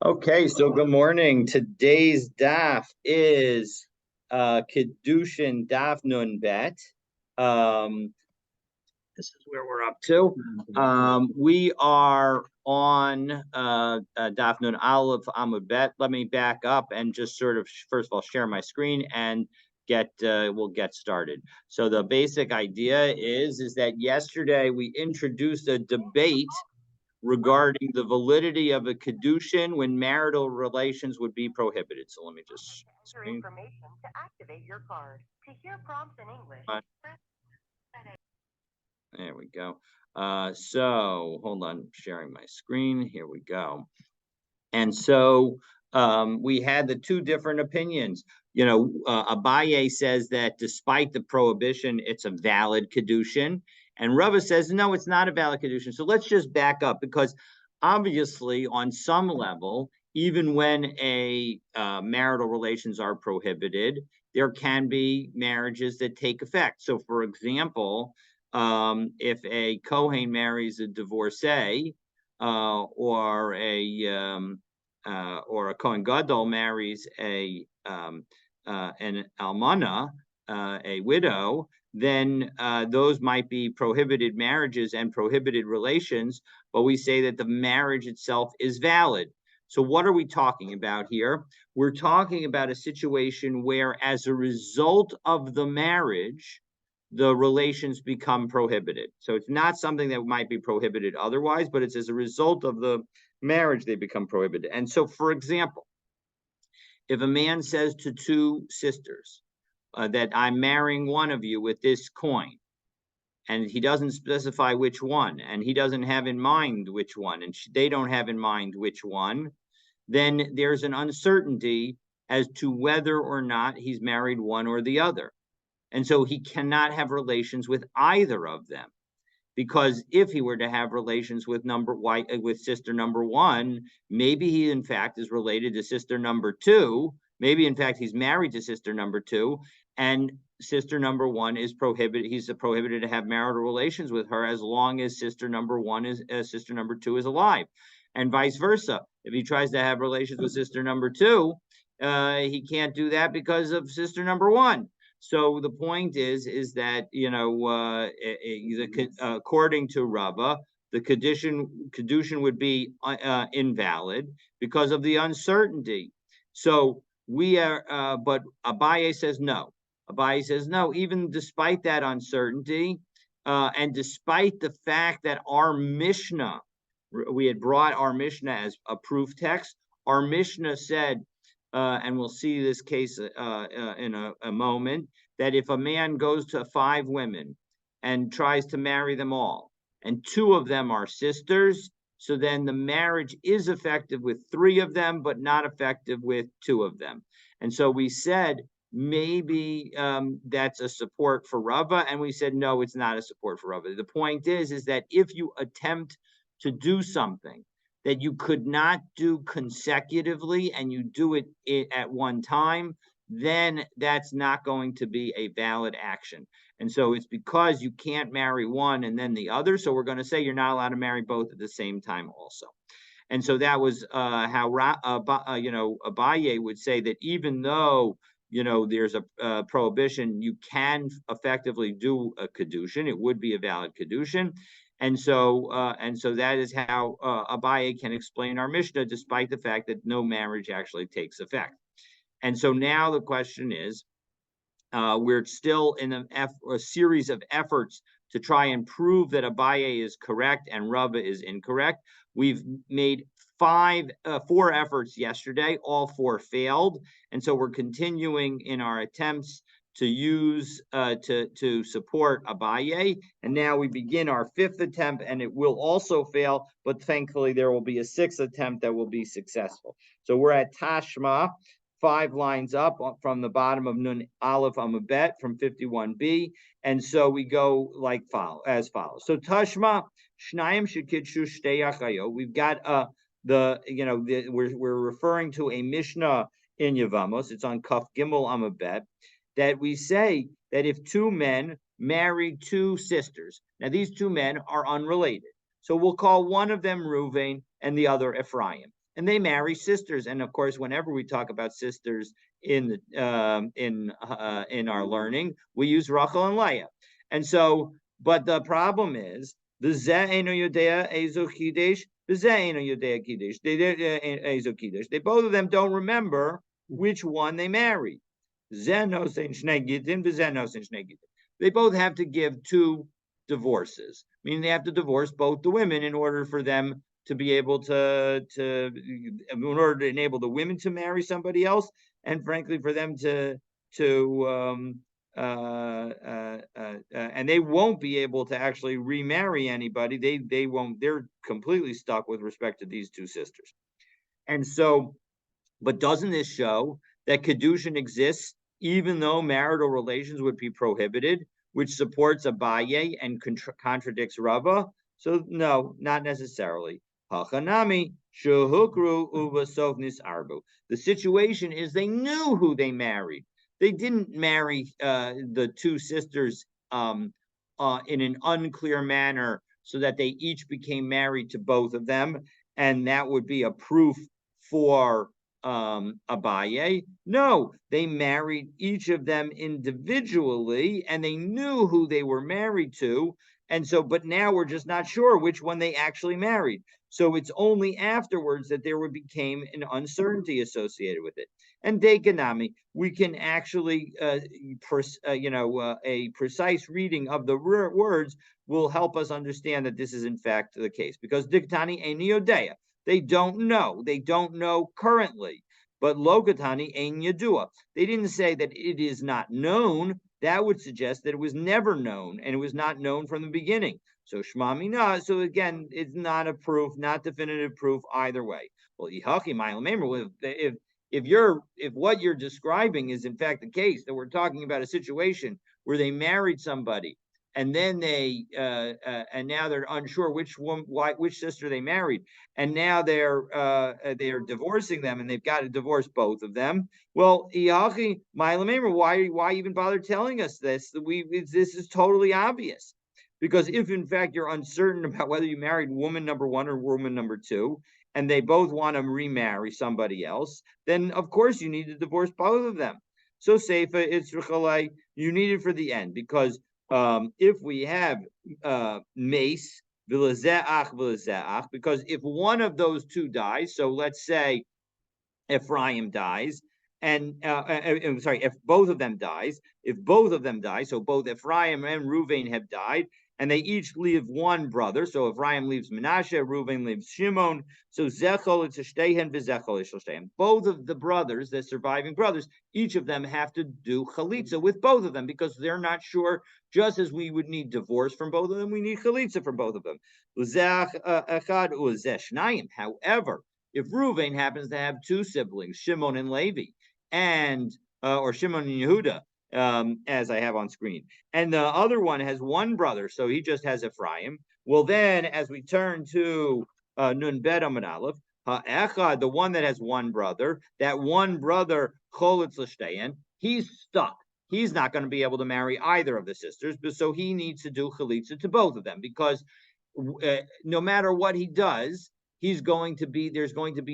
Okay, so good morning. Today's daf is Kiddushin daf nun bet. This is where we're up to. We are on daf nun aleph amud bet. Let me back up and just sort of first of all share my screen and we'll get started. So the basic idea is that yesterday we introduced a debate regarding the validity of a Kiddushin when marital relations would be prohibited. So let me just enter information to activate your card. To hear prompts in English, press. There we go. So hold on, sharing my screen. Here we go. And so we had the two different opinions. Abaye says that despite the prohibition, it's a valid Kiddushin. And Rava says, no, it's not a valid Kiddushin. So let's just back up, because obviously on some level, even when marital relations are prohibited, there can be marriages that take effect. So for example, if a Kohen marries a divorcee, or a Kohen Gadol marries an almana, a widow, then those might be prohibited marriages and prohibited relations, but we say that the marriage itself is valid. So what are we talking about here? We're talking about a situation where, as a result of the marriage, the relations become prohibited. So it's not something that might be prohibited otherwise, but it's as a result of the marriage they become prohibited. And so, for example, if a man says to two sisters that I'm marrying one of you with this coin, and he doesn't specify which one, and he doesn't have in mind which one, and they don't have in mind which one, then there's an uncertainty as to whether or not he's married one or the other. And so he cannot have relations with either of them, because if he were to have relations with sister number one, maybe he in fact is related to sister number two. Maybe in fact he's married to sister number two, and sister number one is prohibited. He's prohibited to have marital relations with her as long as sister number two is alive, and vice versa. If he tries to have relations with sister number two, he can't do that because of sister number one. So the point is that, according to Rava, the Kiddushin would be invalid because of the uncertainty. So we are, but Abaye says no. Abaye says no, even despite that uncertainty, and despite the fact that our Mishnah, we had brought our Mishnah as a proof text. Our Mishnah said, and we'll see this case in a moment, that if a man goes to 5 women and tries to marry them all, and 2 of them are sisters, so then the marriage is effective with 3 of them, but not effective with 2 of them. And so we said, maybe that's a support for Rava, and we said, no, it's not a support for Rava. The point is that if you attempt to do something that you could not do consecutively and you do it at one time, then that's not going to be a valid action. And so it's because you can't marry one and then the other. So we're going to say you're not allowed to marry both at the same time also. And so that was how Abaye would say that even though there's a prohibition, you can effectively do a Kiddushin. It would be a valid Kiddushin. And so that is how Abaye can explain our Mishnah, despite the fact that no marriage actually takes effect. And so now the question is, we're still in a series of efforts to try and prove that Abaye is correct and Rava is incorrect. We've made 4 efforts yesterday. All 4 failed. And so we're continuing in our attempts to use to support Abaye. And now we begin our 5th attempt, and it will also fail, but thankfully there will be a 6th attempt that will be successful. So we're at Tashma, 5 lines up from the bottom of Nun Aleph Amud Bet from 51b. And so we go as follows. So Tashma, Shnayim Shekidshu Shtei Achayo. We've got we're referring to a Mishnah in Yevamos. It's on Kaf Gimel Amud Bet, that we say that if 2 men marry 2 sisters, now these 2 men are unrelated. So we'll call one of them Reuven and the other Ephraim. and they marry sisters. And of course, whenever we talk about sisters in the in our learning, we use Rachel and Leah. And so, but the problem is the Zeh Eino Yodea Ezo Kiddush, the Zeh Eino Yodea Kiddush. Ezo Kiddush. They both of them don't remember which one they married. Zeh knows in Shnei Gittin, the Zeh knows in Shnei Gittin. They both have to give two divorces, meaning they have to divorce both the women in order for them to be able in order to enable the women to marry somebody else, and frankly for them and they won't be able to actually remarry anybody. They won't. They're completely stuck with respect to these two sisters. And so, but doesn't this show that Kiddushin exists even though marital relations would be prohibited, which supports Abaye and contradicts Rava? So no, not necessarily. Hachanami shuhukru uvasovnis arbu. The situation is they knew who they married. They didn't marry the two sisters in an unclear manner so that they each became married to both of them, and that would be a proof for Abaye. No, they married each of them individually, and they knew who they were married to. And so, but now we're just not sure which one they actually married. So it's only afterwards that there became an uncertainty associated with it. And Dekanami, we can actually, a precise reading of the words will help us understand that this is in fact the case. Because Diktani Eniodea, they don't know. They don't know currently. But Logatani Ein Yadua. They didn't say that it is not known. That would suggest that it was never known, and it was not known from the beginning. So Shema Mina. So again, it's not a proof, not definitive proof either way. Well, if what you're describing is in fact the case, that we're talking about a situation where they married somebody and then and now they're unsure which sister they married, and now they're divorcing them, and they've got to divorce both of them. Well, why even bother telling us this? This is totally obvious, because if in fact you're uncertain about whether you married woman number one or woman number two, and they both want to remarry somebody else, then of course you need to divorce both of them. So Seifa, it's you need it for the end, because if we have mace, because if one of those two dies, so let's say Ephraim dies, and I'm sorry, if both of them die, so both Ephraim and Reuven have died, and they each leave one brother. So Ephraim leaves Menashe, Reuven leaves Shimon. So Zechol it's Shtehen v'Zechol Shtehen. Both of the brothers, the surviving brothers, each of them have to do chalitza with both of them, because they're not sure. Just as we would need divorce from both of them, we need chalitza from both of them. However, if Reuven happens to have two siblings, Shimon and Levi, and or Shimon and Yehuda, as I have on screen, and the other one has one brother, so he just has Ephraim. Well, then, as we turn to Nun Bet Amud Aleph, Echad, the one that has one brother, that one brother Cholitz L'Shtein, he's stuck. He's not going to be able to marry either of the sisters, but so he needs to do chalitza to both of them, because no matter what he does, there's going to be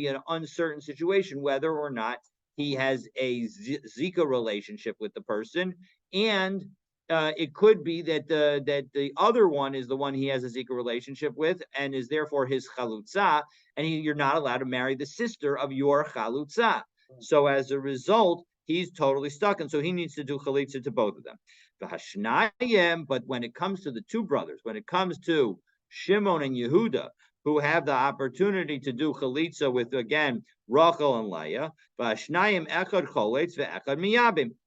an uncertain situation whether or not he has a Zika relationship with the person, and it could be that the other one is the one he has a Zika relationship with, and is therefore his chalutza, and you're not allowed to marry the sister of your chalutza. So as a result, he's totally stuck, and so he needs to do chalitza to both of them. But when it comes to the two brothers, when it comes to Shimon and Yehuda, who have the opportunity to do chalitza with, again, Rachel and Leah,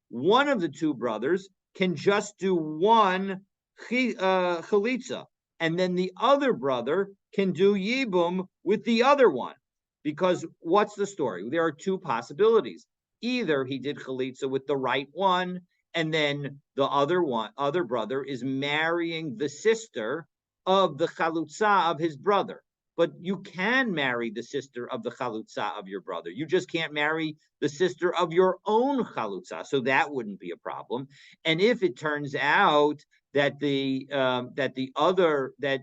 one of the two brothers can just do one chalitza, and then the other brother can do yibum with the other one. Because what's the story? There are two possibilities. Either he did chalitza with the right one, and then the other brother is marrying the sister of the chalutza of his brother. But you can marry the sister of the chalutza of your brother. You just can't marry the sister of your own chalutza. So that wouldn't be a problem. And if it turns out that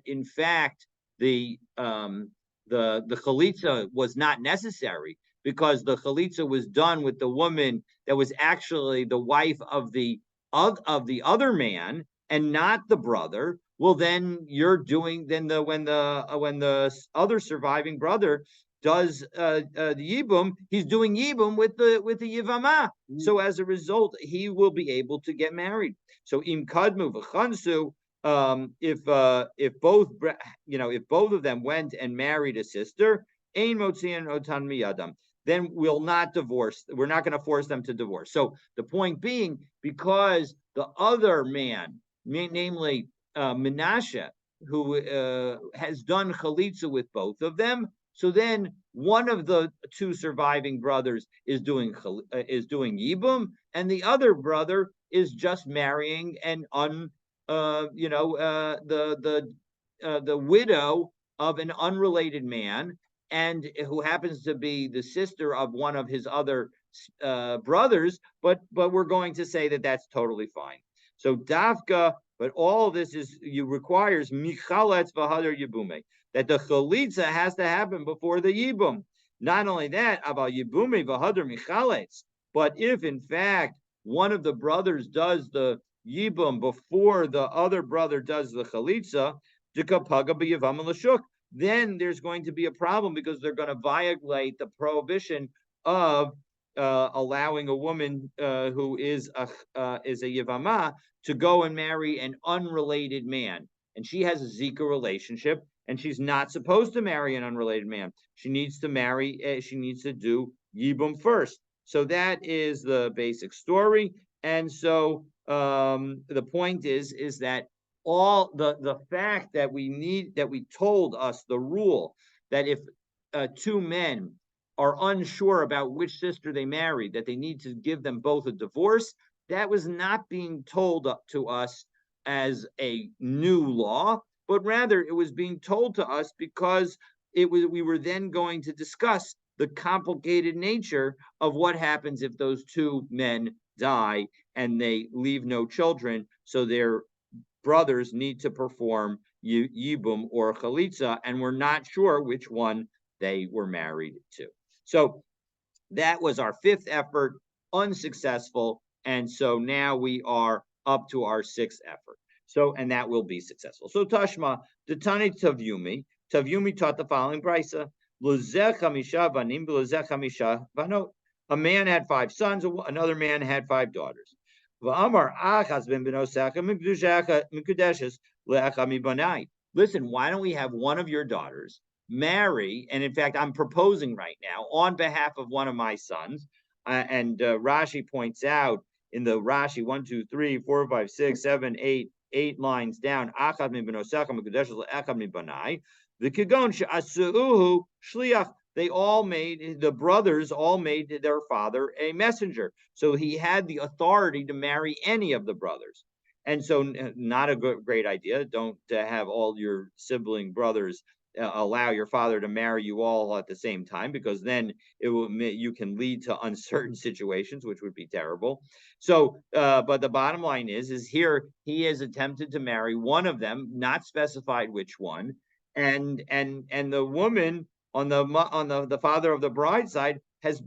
in fact the the chalitza was not necessary, because the chalitza was done with the woman that was actually the wife of the other man and not the brother. Well, then you're doing then the when the other surviving brother does the yibum, he's doing yibum with the yivama. So as a result, he will be able to get married. So im kadmu v'chansu, if both if both of them went and married a sister, ein motzian otan miyadam, then we'll not divorce. We're not going to force them to divorce. So the point being, because the other man, namely Menashe, who has done chalitza with both of them, so then one of the two surviving brothers is doing yibum, and the other brother is just marrying an the widow of an unrelated man, and who happens to be the sister of one of his other brothers. But we're going to say that that's totally fine. So dafka, but all of this requires michaletz v'hadar yibume, that the chalitza has to happen before the yibum. Not only that, about yibume v'hadar michaletz, but if in fact one of the brothers does the yibum before the other brother does the chalitza, then there's going to be a problem, because they're going to violate the prohibition of allowing a woman who is a yivama to go and marry an unrelated man, and she has a zika relationship, and she's not supposed to marry an unrelated man. She needs to marry. She needs to do yibum first. So that is the basic story. And so the point is that all the fact that we told us the rule that if two men are unsure about which sister they married, that they need to give them both a divorce, that was not being told to us as a new law, but rather it was being told to us because we were then going to discuss the complicated nature of what happens if those two men die and they leave no children, so their brothers need to perform yibum or chalitza, and we're not sure which one they were married to. So that was our fifth effort, unsuccessful, and so now we are up to our sixth effort. So, and that will be successful. So Tashma, the Tani Tavyumi taught the following brisa: a man had 5 sons, another man had 5 daughters. Listen, why don't we have one of your daughters marry? And in fact, I'm proposing right now on behalf of one of my sons. And Rashi points out in the Rashi 1, 2, 3, 4, 5, 6, 7, 8 lines down. The Kigon Shasuhu Shliach. The brothers all made their father a messenger. So he had the authority to marry any of the brothers. And so not a great idea. Don't have all your sibling brothers allow your father to marry you all at the same time, because then you can lead to uncertain situations, which would be terrible. So, but the bottom line is here he has attempted to marry one of them, not specified which one, and the woman on the father of the bride side has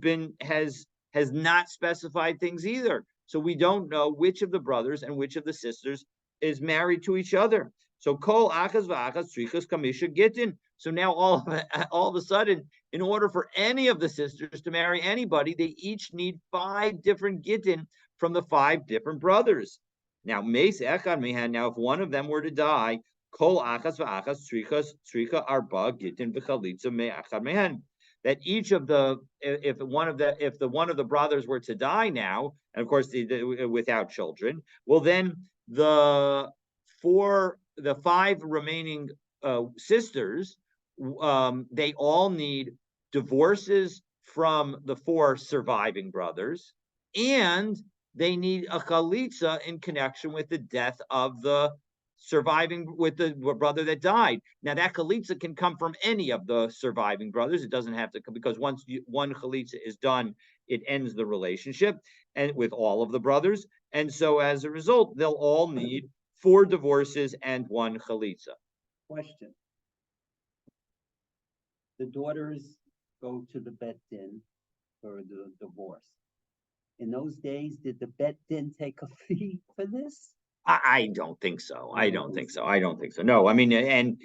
not specified things either. So we don't know which of the brothers and which of the sisters is married to each other. So kol achas v'achas tzrichas kamisha gittin. So now all of a sudden, in order for any of the sisters to marry anybody, they each need 5 different gittin from the 5 different brothers. Now meis echad mehan. Now if one of them were to die, kol achas v'achas tzricha arba gittin v'chalitza me'achad mehen. That each of the if one of the brothers were to die now, and of course without children, well then the 5 remaining sisters, they all need divorces from the 4 surviving brothers, and they need a chalitza in connection with the death of the brother that died. Now that chalitza can come from any of the surviving brothers. It doesn't have to come, because once one chalitza is done, it ends the relationship and with all of the brothers. And so as a result, they'll all need 4 divorces and 1 chalitza. Question. the daughters go to the bet din for the divorce. In those days, did the bet din take a fee for this? I don't think so. I don't think so. I don't think so. No, I mean, and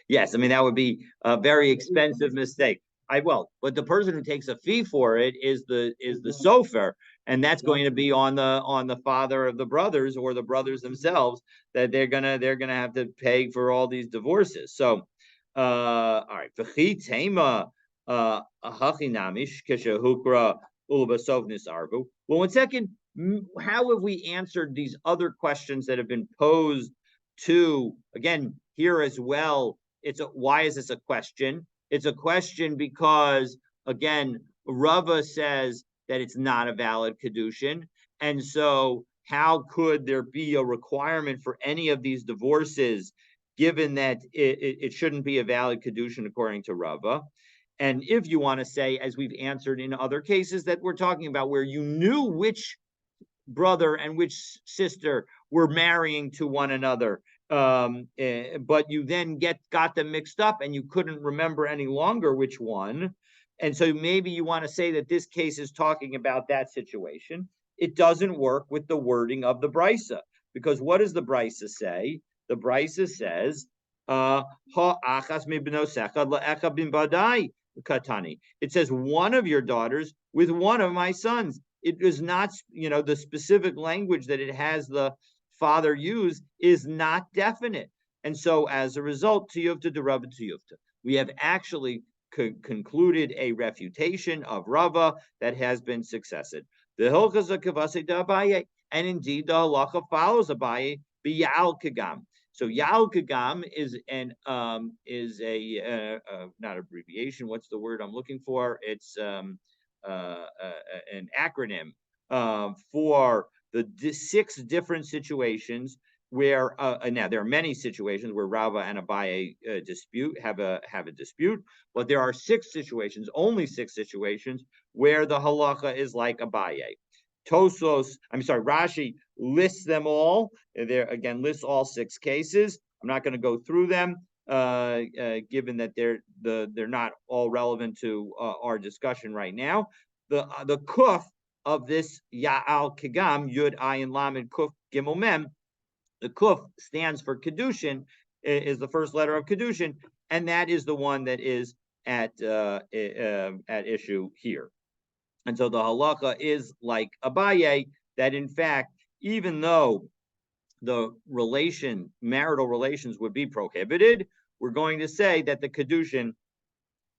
yes, I mean that would be a very expensive mistake. But the person who takes a fee for it is the sofer, and that's going to be on the father of the brothers or the brothers themselves that they're gonna have to pay for all these divorces. So, all right, hachinamish keshahukra ulbasovnis arvu. Well, 1 second. How have we answered these other questions that have been posed to, again, here as well? Why is this a question? It's a question because, again, Rava says that it's not a valid Kiddushin. And so how could there be a requirement for any of these divorces, given that it shouldn't be a valid Kiddushin according to Rava? And if you want to say, as we've answered in other cases that we're talking about, where you knew which brother and which sister were marrying to one another, but you then got them mixed up and you couldn't remember any longer which one, and so maybe you want to say that this case is talking about that situation. It doesn't work with the wording of the brisa, because what does the brisa say? The brisa says, ha achas mibnosecha la'echa bin badai katani. It says one of your daughters with one of my sons. It is not, the specific language that it has the father use is not definite. And so as a result, tiyuvta de Rava tiyuvta. We have actually concluded a refutation of Rava that has been successed. The hilchas of kavase de Abaye, and indeed the halacha follows Abaye b'yal kagam. So Yal Kagam is a not abbreviation. What's the word I'm looking for? It's an acronym for the 6 different situations where now there are many situations where Rava and Abaye have a dispute, but there are 6 situations, only 6 situations where the halacha is like Abaye. Rashi lists them all. There again lists all 6 cases. I'm not going to go through them, given that they're not all relevant to our discussion right now. The kuf of this Ya'al Kigam Yud Ayin Lamed Kuf Gimel Mem. The kuf stands for Kiddushin, is the first letter of Kiddushin, and that is the one that is at issue here. And so the halacha is like Abaye, that in fact, even though the marital relations would be prohibited, we're going to say that the Kiddushin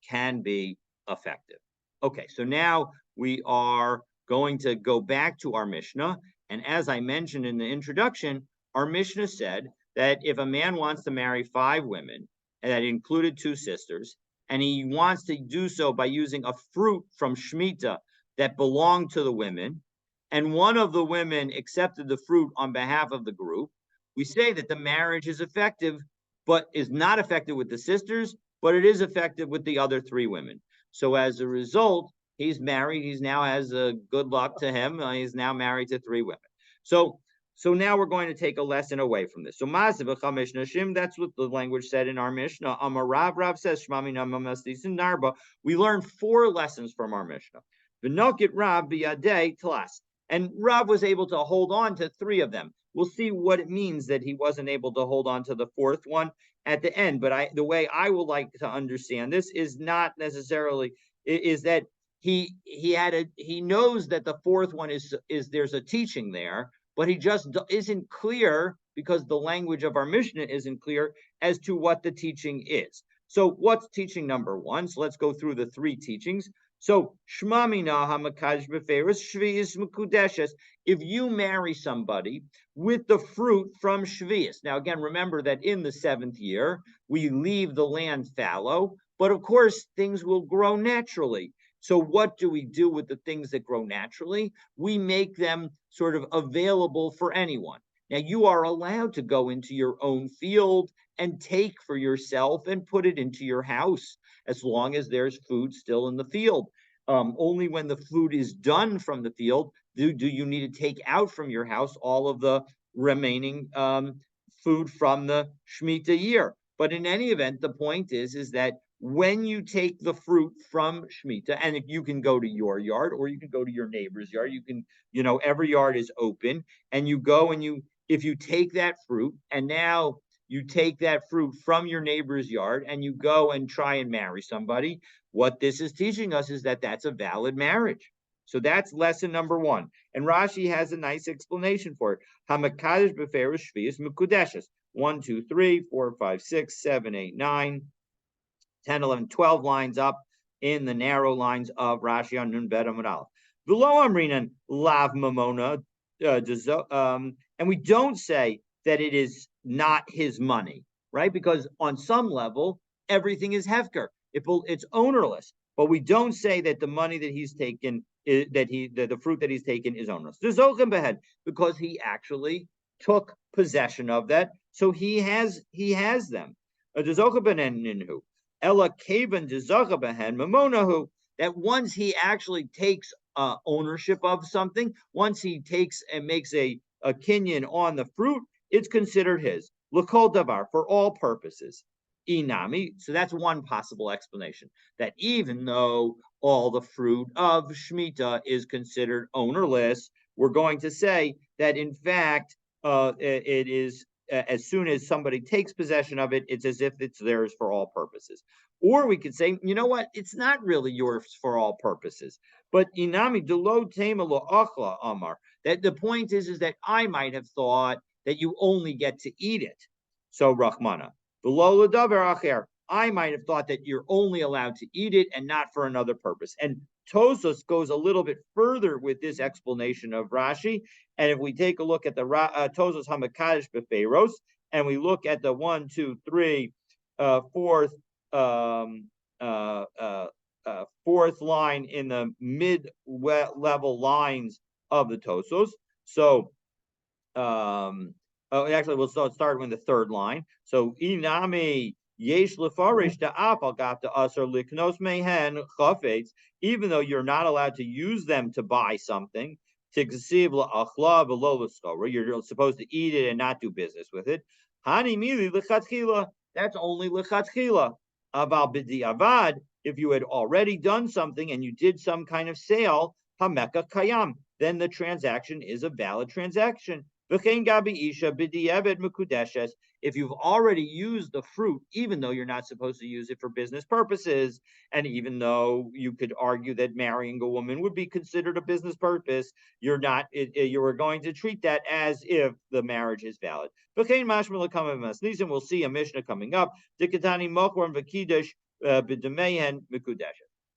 can be effective. Okay, so now we are going to go back to our Mishnah. And as I mentioned in the introduction, our Mishnah said that if a man wants to marry 5 women, and that included 2 sisters, and he wants to do so by using a fruit from Shemitah that belonged to the women, and one of the women accepted the fruit on behalf of the group, we say that the marriage is effective, but is not effective with the sisters, but it is effective with the other 3 women. So as a result, he's married. He's now has a good luck to him. He's now married to 3 women. So now we're going to take a lesson away from this. So that's what the language said in our Mishnah. Rav says, we learned 4 lessons from our Mishnah. And Rav was able to hold on to 3 of them. We'll see what it means that he wasn't able to hold on to the 4th one at the end. But the way I would like to understand this is not necessarily is that he knows that the 4th one is there's a teaching there, but he just isn't clear because the language of our Mishnah isn't clear as to what the teaching is. So what's teaching number 1? So let's go through the 3 teachings. So if you marry somebody with the fruit from Shvius. Now again, remember that in the 7th year, we leave the land fallow, but of course things will grow naturally. So what do we do with the things that grow naturally? We make them sort of available for anyone. Now you are allowed to go into your own field and take for yourself and put it into your house, as long as there's food still in the field. Only when the food is done from the field do you need to take out from your house all of the remaining food from the Shemitah year. But in any event, the point is that when you take the fruit from Shemitah, and you can go to your yard or you can go to your neighbor's yard, you can, every yard is open, and you go and if you take that fruit, and now you take that fruit from your neighbor's yard and you go and try and marry somebody, what this is teaching us is that that's a valid marriage. So that's lesson number one. And Rashi has a nice explanation for it. Hamakadosh beferish shvius mekudeshes. 1, 2, 3, 4, 5, 6, 7, 8, 9, 10, 11, 12 lines up in the narrow lines of Rashi on Nun Bet Amud Aleph. V'lo amrinan lav mamona, and we don't say that it is not his money, right? Because on some level, everything is hefker. It's ownerless, but we don't say that the money that he's taken, the fruit that he's taken is ownerless. Because he actually took possession of that, so he has them. Ella kaven behen mamonahu, that once he actually takes ownership of something, once he takes and makes a kinyan on the fruit, it's considered his. L'kol davar, for all purposes. Inami, so that's one possible explanation, that even though all the fruit of Shemitah is considered ownerless, we're going to say that in fact it is, as soon as somebody takes possession of it, it's as if it's theirs for all purposes. Or we could say, you know what, it's not really yours for all purposes. But inami delo tema lo achla amar, that the point is that I might have thought that you only get to eat it. So Rachmana, below the davar acher, I might have thought that you're only allowed to eat it and not for another purpose. And Tosos goes a little bit further with this explanation of Rashi. And if we take a look at the Tosos Hamakadosh Befeiros, and we look at the 1, 2, 3, fourth fourth line in the mid-level lines of the Tosos. So, actually, we'll start with the third line. So, inami yesh lefarish da'af al gafta asar liknos mehen chafetz, even though you're not allowed to use them to buy something, tiksiv la'achla v'lo l'skora, you're supposed to eat it and not do business with it. Hani mili l'chatchila, that's only l'chatchila. Aval b'di'avad, if you had already done something and you did some kind of sale, hameka kayam, then the transaction is a valid transaction. If you've already used the fruit, even though you're not supposed to use it for business purposes, and even though you could argue that marrying a woman would be considered a business purpose, you are going to treat that as if the marriage is valid. We'll see a Mishnah coming up. That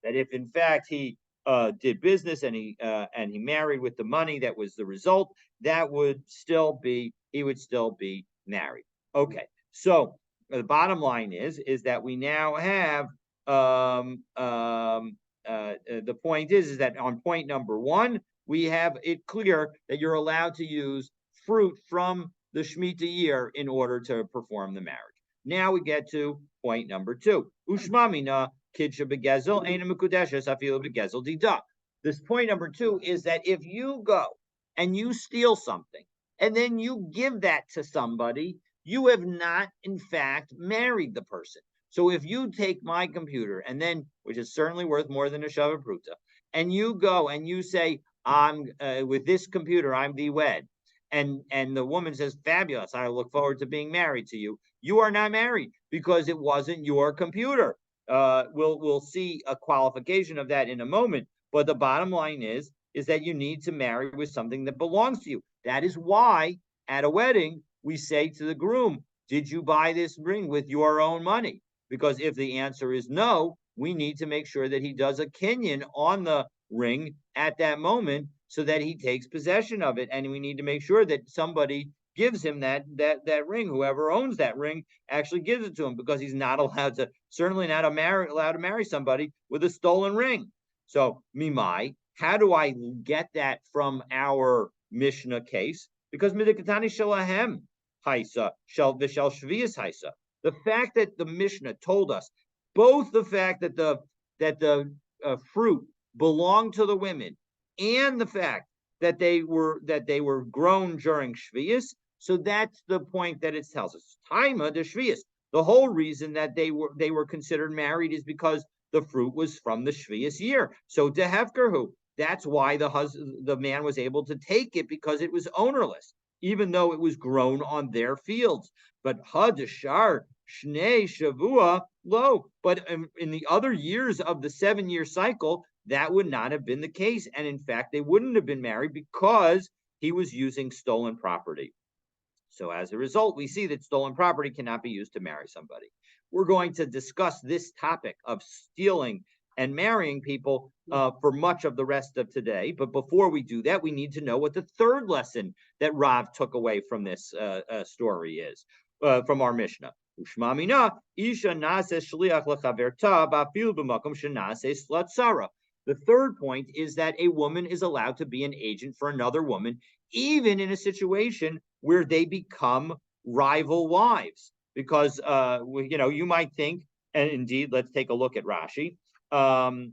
if in fact he did business and he married with the money that was the result, he would still be married. Okay, so the bottom line is that we now have the point is that on point number one, we have it clear that you're allowed to use fruit from the Shemitah year in order to perform the marriage. Now we get to point number two. Ushmamina kidsha begezel aina mekudeshes afilu begezel dida. This point number two is that if you go and you steal something and then you give that to somebody, you have not, in fact, married the person. So if you take my computer and then, which is certainly worth more than a shava pruta, and you go and you say, I'm with this computer, I'm the wed, and the woman says, fabulous, I look forward to being married to you. You are not married because it wasn't your computer. We'll see a qualification of that in a moment. But the bottom line is that you need to marry with something that belongs to you. That is why at a wedding, we say to the groom, did you buy this ring with your own money? Because if the answer is no, we need to make sure that he does a kinyan on the ring at that moment so that he takes possession of it. And we need to make sure that somebody gives him that ring. Whoever owns that ring actually gives it to him, because he's not allowed to, certainly not allowed to marry somebody with a stolen ring. So, Mimai, how do I get that from our Mishnah case? Because midikatani shalahem haisa shel v'shel shvius haisa. The fact that the Mishnah told us both the fact that the fruit belonged to the women and the fact that they were grown during shvius. So that's the point that it tells us. Taima de shvius. The whole reason that they were considered married is because the fruit was from the Shvius year. So tehefkerhu, that's why the man was able to take it, because it was ownerless, even though it was grown on their fields. But hadashar shnei shavua lo. But in the other years of the 7-year cycle, that would not have been the case, and in fact, they wouldn't have been married because he was using stolen property. So as a result, we see that stolen property cannot be used to marry somebody. We're going to discuss this topic of stealing and marrying people for much of the rest of today. But before we do that, we need to know what the third lesson that Rav took away from this story is, from our Mishnah. The third point is that a woman is allowed to be an agent for another woman, even in a situation where they become rival wives. Because, you might think, and indeed, let's take a look at Rashi. Oh,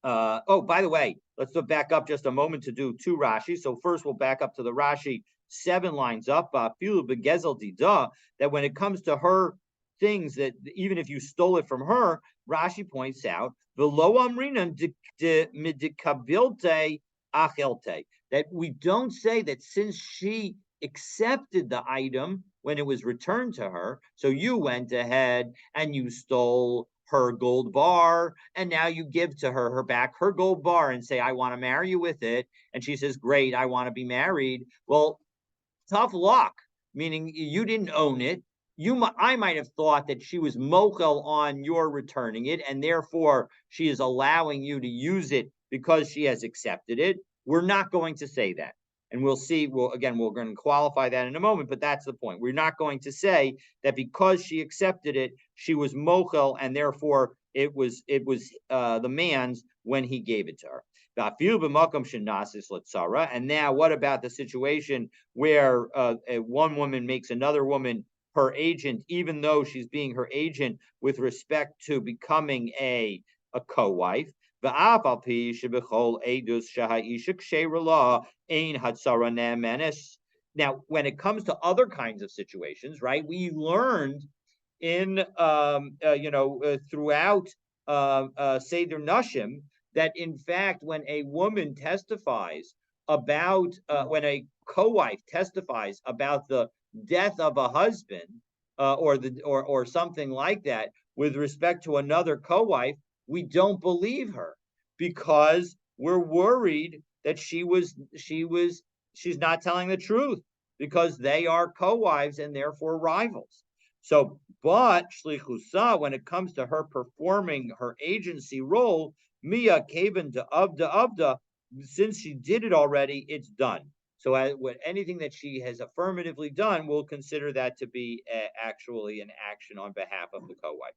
by the way, let's go back up just a moment to do 2 Rashi. So first we'll back up to the Rashi 7 lines up, that when it comes to her things, that even if you stole it from her, Rashi points out, that we don't say that since she accepted the item when it was returned to her, so you went ahead and you stole her gold bar, and now you give to her back her gold bar and say, I want to marry you with it. And she says, great, I want to be married. Well, tough luck, meaning you didn't own it. I might have thought that she was mochel on your returning it, and therefore she is allowing you to use it because she has accepted it. We're not going to say that. And we'll see, we're going to qualify that in a moment, but that's the point. We're not going to say that because she accepted it, she was mochel, and therefore it was the man's when he gave it to her. And now what about the situation where one woman makes another woman her agent, even though she's being her agent with respect to becoming a co-wife? Now, when it comes to other kinds of situations, right, we learned in throughout Seder Nashim that in fact, when a woman testifies about when a co-wife testifies about the death of a husband or something like that with respect to another co-wife, we don't believe her because we're worried that she's not telling the truth, because they are co-wives and therefore rivals. So, but shlichusa, when it comes to her performing her agency role, mia kaven to avda, since she did it already, it's done. So anything that she has affirmatively done, we'll consider that to be actually an action on behalf of the co-wife.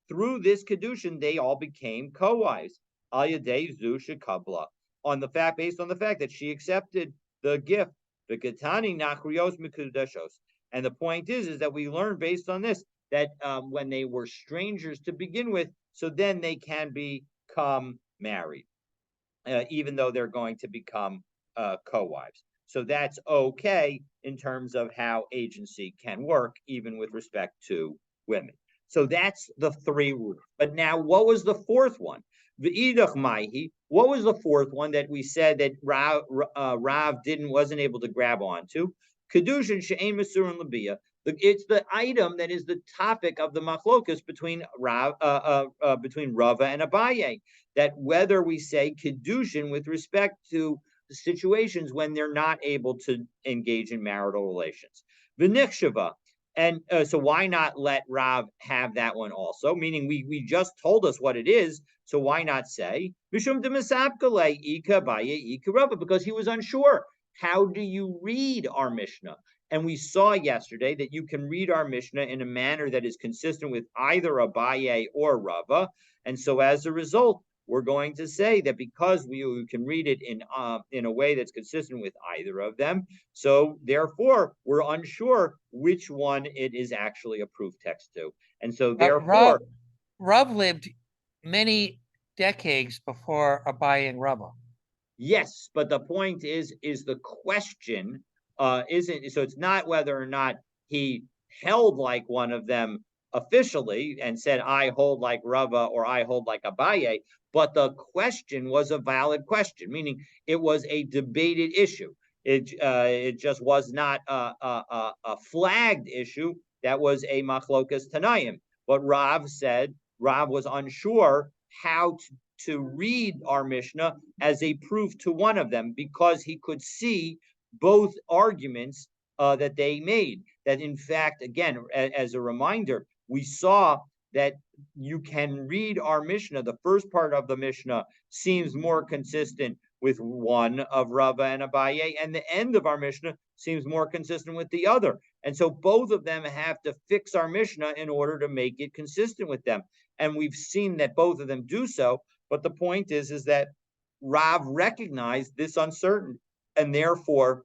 Through this Kiddushin, they all became co-wives. Based on the fact that she accepted the gift. And the point is that we learn based on this that when they were strangers to begin with, so then they can become married, even though they're going to become co-wives. So that's okay in terms of how agency can work, even with respect to women. So that's the 3 rules. But now, what was the 4th one? V'idach maihi. What was the 4th one that we said that Rav wasn't able to grab onto? Kiddushin she'ein masurin labiyah. It's the item that is the topic of the machlokas between Rava and Abaye, that whether we say Kiddushin with respect to situations when they're not able to engage in marital relations. V'nichshava. And so why not let Rav have that one also? Meaning we just told us what it is, so why not say Mishum demisapkale ika Abaye ika Rava, because he was unsure. How do you read our Mishnah? And we saw yesterday that you can read our Mishnah in a manner that is consistent with either Abaye or Rava. And so as a result, we're going to say that because we can read it in a way that's consistent with either of them, so therefore we're unsure which one it is actually a proof text to. And so therefore... Rav lived many decades before Abaye and Rava. Yes, but the point is the question isn't, so it's not whether or not he held like one of them officially and said, I hold like Rava or I hold like Abaye, but the question was a valid question, meaning it was a debated issue. It just was not a flagged issue that was a machlokas tanayim. But Rav was unsure how to read our Mishnah as a proof to one of them because he could see both arguments that they made. That in fact, again, as a reminder, we saw that you can read our Mishnah. The first part of the Mishnah seems more consistent with one of Rava and Abaye, and the end of our Mishnah seems more consistent with the other. And so both of them have to fix our Mishnah in order to make it consistent with them. And we've seen that both of them do so. But the point is that Rav recognized this uncertainty and therefore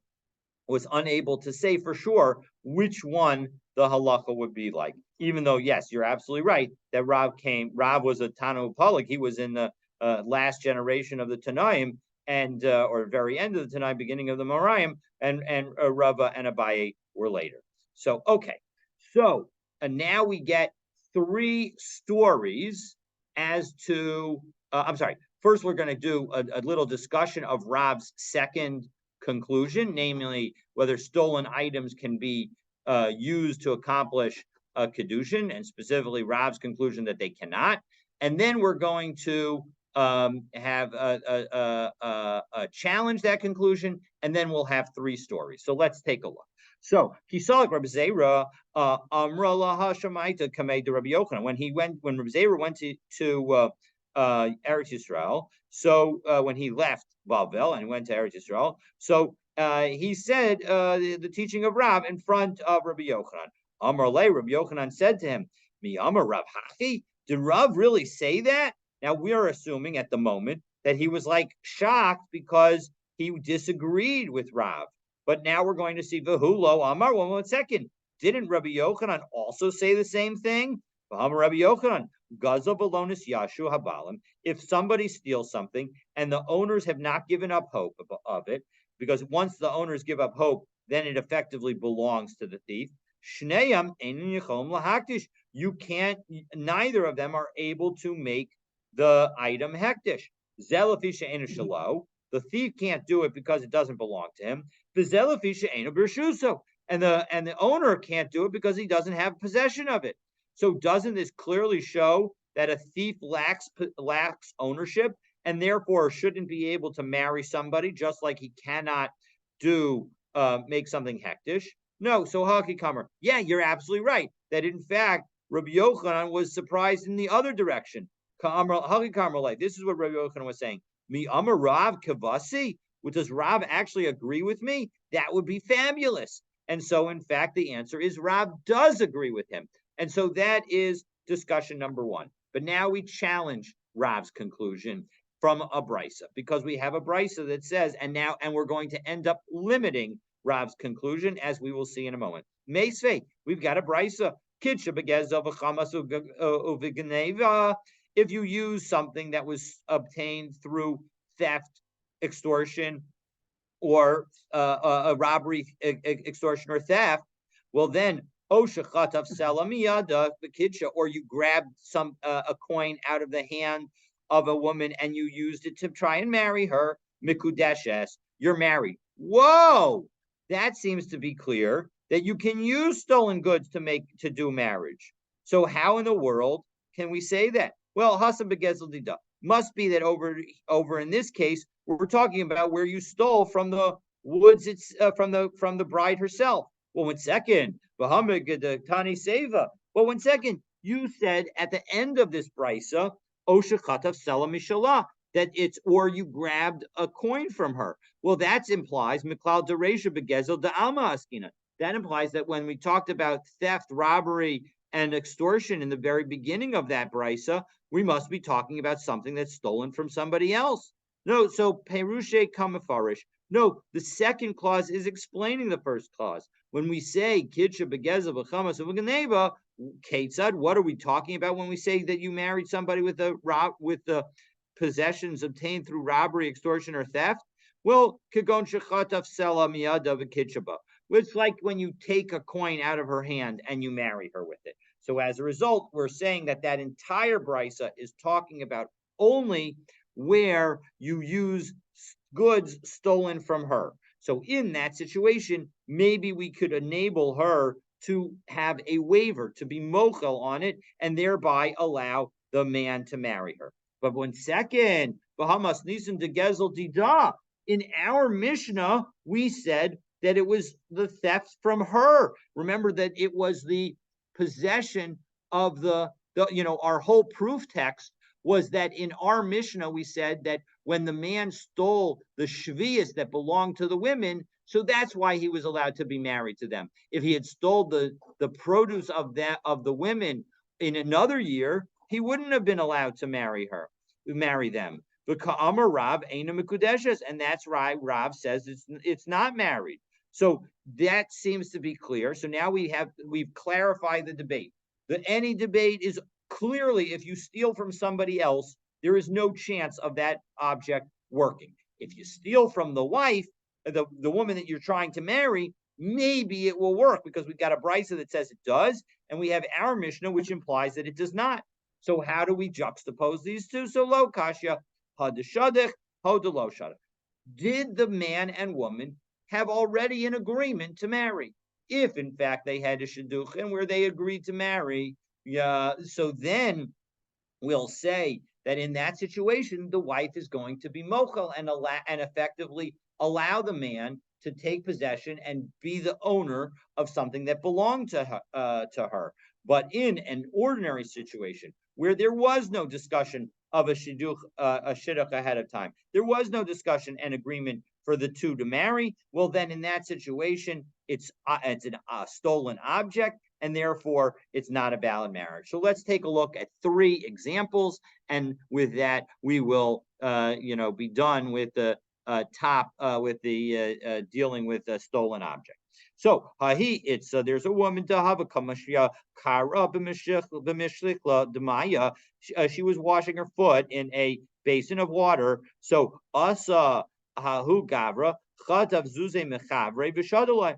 was unable to say for sure which one the halacha would be like. Even though, yes, you're absolutely right that Rav was a Tanu Palik. He was in the last generation of the Tanaim, and or very end of the Tanaim, beginning of the Moraim, and Rava and Abaye were later. So, okay. So, now we get three stories as to, I'm sorry, first we're going to do a little discussion of Rav's second conclusion, namely whether stolen items can be used to accomplish a Kiddushin, and specifically Rav's conclusion that they cannot. And then we're going to have a challenge that conclusion, and then we'll have three stories. So let's take a look. So Kisalik Rabbi Zera Amra Laha Shamaita Kamei de Rabbi Yochanan. When Rabbi Zera went to Eretz Yisrael, so when he left Bavel and went to Eretz Yisrael, so he said the teaching of Rav in front of Rabbi Yochanan. Amar Le, Rabbi Yochanan said to him, Mi Amar Rav Hachi, did Rav really say that? Now we are assuming at the moment that he was like shocked because he disagreed with Rav. But now we're going to see Vahulo Amar. 1 second. Didn't Rabbi Yochanan also say the same thing? Rabbi Yochanan, Gaza Balonis Yashu Habalim. If somebody steals something and the owners have not given up hope of it, because once the owners give up hope, then it effectively belongs to the thief. Shneim Einin Yechom Lahaktish. You can't, neither of them are able to make the item hektish. Zelafisha Einu Shalo. The thief can't do it because it doesn't belong to him. Zelafisha Einu Bershuso. And the owner can't do it because he doesn't have possession of it. So doesn't this clearly show that a thief lacks ownership and therefore shouldn't be able to marry somebody, just like he cannot make something hektish? No, so Hakikamer, yeah, you're absolutely right. That in fact, Rabbi Yochanan was surprised in the other direction. Hakikamer, this is what Rabbi Yochanan was saying. Mi Amar Rav Kavasi, does Rav actually agree with me? That would be fabulous. And so, in fact, the answer is Rav does agree with him. And so that is discussion number one. But now we challenge Rav's conclusion from a brisa, because we have a brisa that says, and we're going to end up limiting Rav's conclusion, as we will see in a moment. Meisvei, we've got a brisa. If you use something that was obtained through theft, extortion, or a robbery, extortion, or theft, well then, or you grabbed a coin out of the hand of a woman and you used it to try and marry her, mikudeshes, you're married. Whoa, that seems to be clear that you can use stolen goods to do marriage. So how in the world can we say that? Well, Hasan begezel dida must be that over in this case we're talking about where you stole from the woods. It's from the bride herself. Well, 1 second, Tani Seva. Well, 1 second, you said at the end of this brisa, Oshachatav Sela Mishalah, that it's or you grabbed a coin from her. Well, that implies Miklal Deresha Begezel de Alma Askina. That implies that when we talked about theft, robbery, and extortion in the very beginning of that brisa, we must be talking about something that's stolen from somebody else. No, so Perushe Kamafarish. No, the second clause is explaining the first clause. When we say Kidsha Begeza B'chamas U'Ganeva, Ketzad, what are we talking about when we say that you married somebody with the possessions obtained through robbery, extortion, or theft? Well, kagon shechataf sela miyada v'kitchaba. It's like when you take a coin out of her hand and you marry her with it. So as a result, we're saying that that entire brisa is talking about only where you use goods stolen from her. So in that situation, maybe we could enable her to have a waiver, to be mochel on it, and thereby allow the man to marry her. But one second, Bahamas nisim de gezel dida. In our Mishnah, we said that it was the theft from her. Remember that it was the possession of our whole proof text was that in our Mishnah, we said that when the man stole the shvius that belonged to the women, so that's why he was allowed to be married to them. If he had stole the produce of the women in another year, he wouldn't have been allowed to marry them. Amar Rav Eina Mikudeshes, and that's why Rav says it's not married. So that seems to be clear. So now we've clarified the debate. Any debate is clearly, if you steal from somebody else, there is no chance of that object working. If you steal from the wife, the woman that you're trying to marry, maybe it will work because we've got a brisa that says it does, and we have our Mishnah which implies that it does not. So how do we juxtapose these two? So lo kasha hadashadich hodelo shadich. Did the man and woman have already an agreement to marry? If in fact they had a shidduchin where they agreed to marry, so then we'll say that in that situation, the wife is going to be mochel and effectively allow the man to take possession and be the owner of something that belonged to her. But in an ordinary situation where there was no discussion of a shidduch ahead of time, there was no discussion and agreement for the two to marry, well, then in that situation, it's a stolen object, and therefore it's not a valid marriage. So let's take a look at 3 examples, and with that, we will, be done with the dealing with a stolen object. So there's a woman to have a kamashia kara demaya. She was washing her foot in a basin of water. So asa hahu gavra chatav zuze mechavre v'shadulai.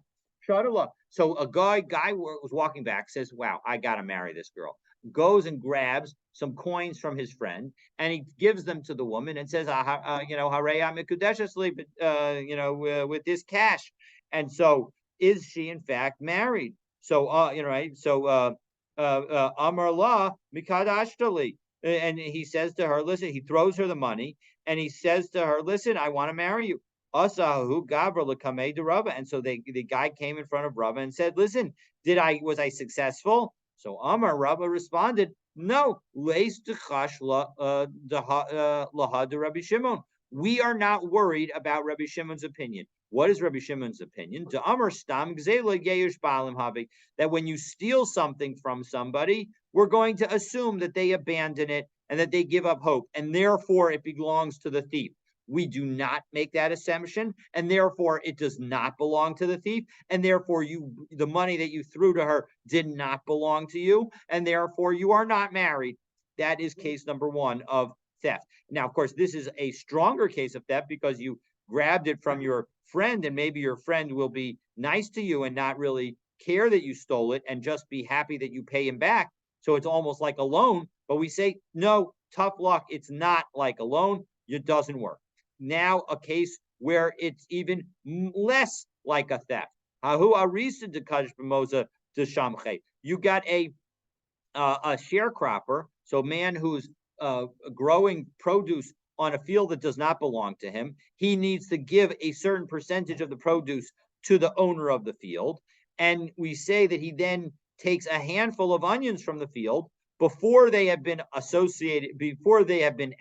So a guy was walking back, says, "Wow, I gotta marry this girl." Goes and grabs some coins from his friend, and he gives them to the woman and says, with this cash. And so, is she in fact married? So, right? So, Amar La Mikadashtali. And he says to her, listen, he throws her the money, and he says to her, listen, I want to marry you. Asahu Gabra Lakamei de Rava. And so the guy came in front of Rava and said, listen, was I successful? So Amar Rava responded, no, Leis Dechash Laha de Rabbi Shimon. We are not worried about Rabbi Shimon's opinion. What is Rabbi Shimon's opinion? De Amar Stam Gzela Geish Balim Havik. That when you steal something from somebody, we're going to assume that they abandon it and that they give up hope, and therefore it belongs to the thief. We do not make that assumption, and therefore it does not belong to the thief, and therefore the money that you threw to her did not belong to you, and therefore you are not married. That is case number 1 of theft. Now, of course, this is a stronger case of theft because you grabbed it from your friend, and maybe your friend will be nice to you and not really care that you stole it and just be happy that you pay him back. So it's almost like a loan, but we say, no, tough luck. It's not like a loan. It doesn't work. Now a case where it's even less like a theft. You got a sharecropper, so a man who's growing produce on a field that does not belong to him. He needs to give a certain percentage of the produce to the owner of the field. And we say that he then takes a handful of onions from the field before they have been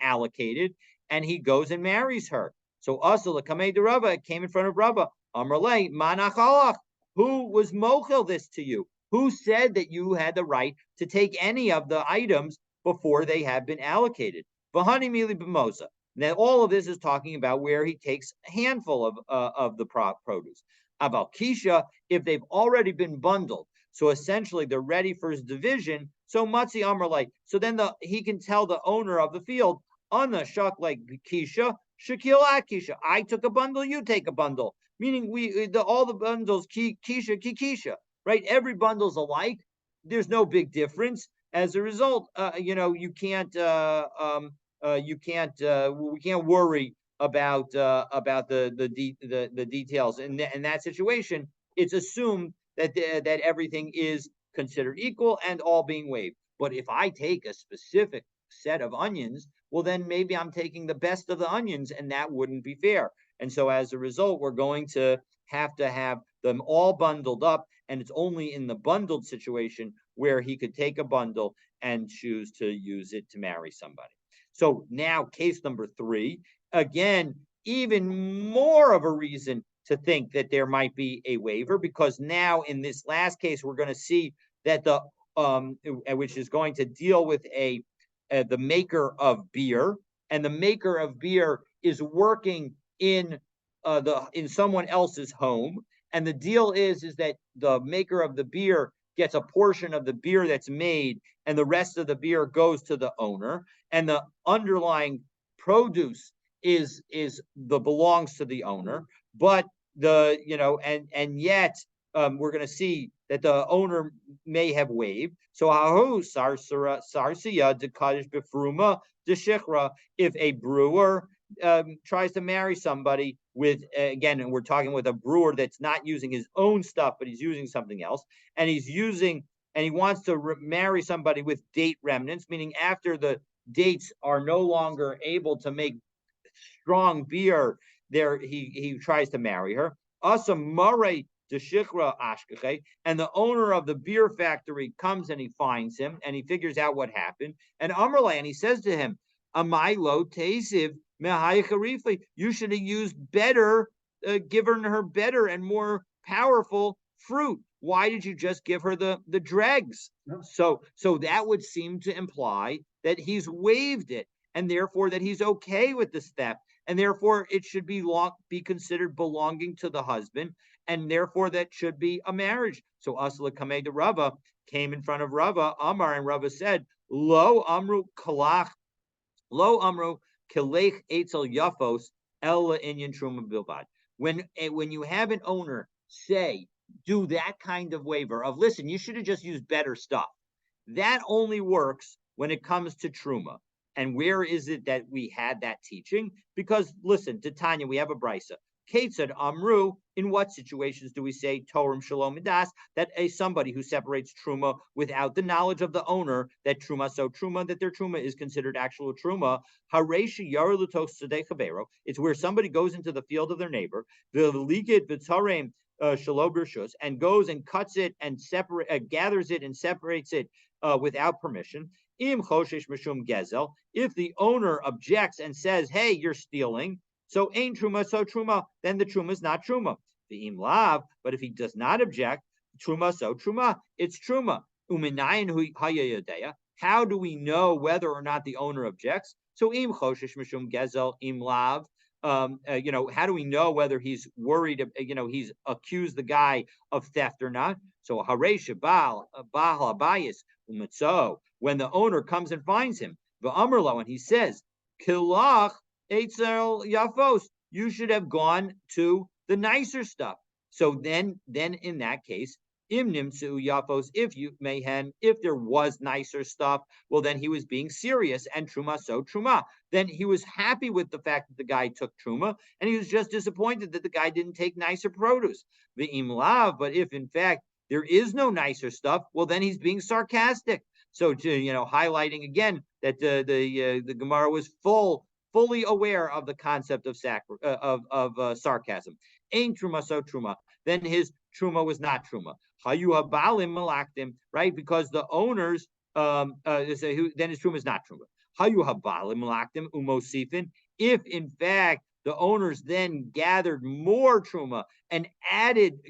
allocated, and he goes and marries her. So Asala Kamei de Rava came in front of Rava. Amrle Manachalach. Who was mochel this to you? Who said that you had the right to take any of the items before they have been allocated? Vahani Mili B'mosa. Now all of this is talking about where he takes a handful of the produce. Aval Kisha, if they've already been bundled, so essentially they're ready for his division. So Matzi Amrle. So then he can tell the owner of the field, Anna shak like Kisha, Shakila Kisha. I took a bundle, you take a bundle. Meaning all the bundles, Kisha, Kikisha, right? Every bundle's alike. There's no big difference. As a result, you can't, we can't worry about the details. In that situation, it's assumed that everything is considered equal and all being waived. But if I take a specific set of onions, well, then maybe I'm taking the best of the onions, and that wouldn't be fair. And so as a result, we're going to have them all bundled up, and it's only in the bundled situation where he could take a bundle and choose to use it to marry somebody. So now case number 3, again, even more of a reason to think that there might be a waiver, because now in this last case, we're going to see that which is going to deal with the maker of beer, and the maker of beer is working in someone else's home, and the deal is that the maker of the beer gets a portion of the beer that's made, and the rest of the beer goes to the owner, and the underlying produce belongs to the owner, but yet we're going to see that the owner may have waived. So if a brewer tries to marry somebody with, again, and we're talking with a brewer that's not using his own stuff, but he's using something else, and he wants to marry somebody with date remnants, meaning after the dates are no longer able to make strong beer, he tries to marry her. And the owner of the beer factory comes and he finds him and he figures out what happened. And Amrlay, and he says to him, Amailo Tesiv Mehayacharifi, you should have used better, given her better and more powerful fruit. Why did you just give her the dregs? No. So that would seem to imply that he's waived it, and therefore that he's okay with the step, and therefore it should be considered belonging to the husband, and therefore that should be a marriage. So Asla Kameh de Rava came in front of Rava, Amar, and Rava said, Lo Amru Kalach, Lo Amru Kelech Eitzel Yafos Ella Inyan Truma Bilbad. When you have an owner say, do that kind of waiver of, listen, you should have just used better stuff, that only works when it comes to Truma. And where is it that we had that teaching? Because listen, to Tanya, we have a brisa. Kate said, Amru, in what situations do we say Torim Shalom Midas, that somebody who separates Truma without the knowledge of the owner, that their Truma is considered actual Truma, Hareshi Yarulutos Sadeh. It's where somebody goes into the field of their neighbor, the Ligit Vitarem Shalobrishus, and goes and cuts it and gathers it and separates it without permission. Im Choshesh Mishum Gezel, if the owner objects and says, hey, you're stealing, so ain't Truma, so Truma, then the Truma is not Truma. The Im Lav, but if he does not object, Truma, so Truma, it's Truma. Uminayin Hayayadea, how do we know whether or not the owner objects? So Im Choshesh Mishum Gezel, Im Lav, how do we know whether he's worried, he's accused the guy of theft or not? So Haresh Baal Abayis Umitzo, when the owner comes and finds him, the Amrlo, and he says, Kilach Eitzel Yafos, you should have gone to the nicer stuff. So then in that case, Imnim Su Yafos, if there was nicer stuff, well, then he was being serious, and Truma, so Truma. Then he was happy with the fact that the guy took Truma, and he was just disappointed that the guy didn't take nicer produce. The Imlav, but if in fact there is no nicer stuff, well, then he's being sarcastic. So highlighting again that the Gemara was fully aware of the concept of sarcasm. Ain't Truma, so Truma. Then his Truma was not Truma. Hayu habalim malaktim, right? Because the owners, then his Truma is not Truma. Hayu habalim malaktim umosifin. If in fact the owners then gathered more Truma and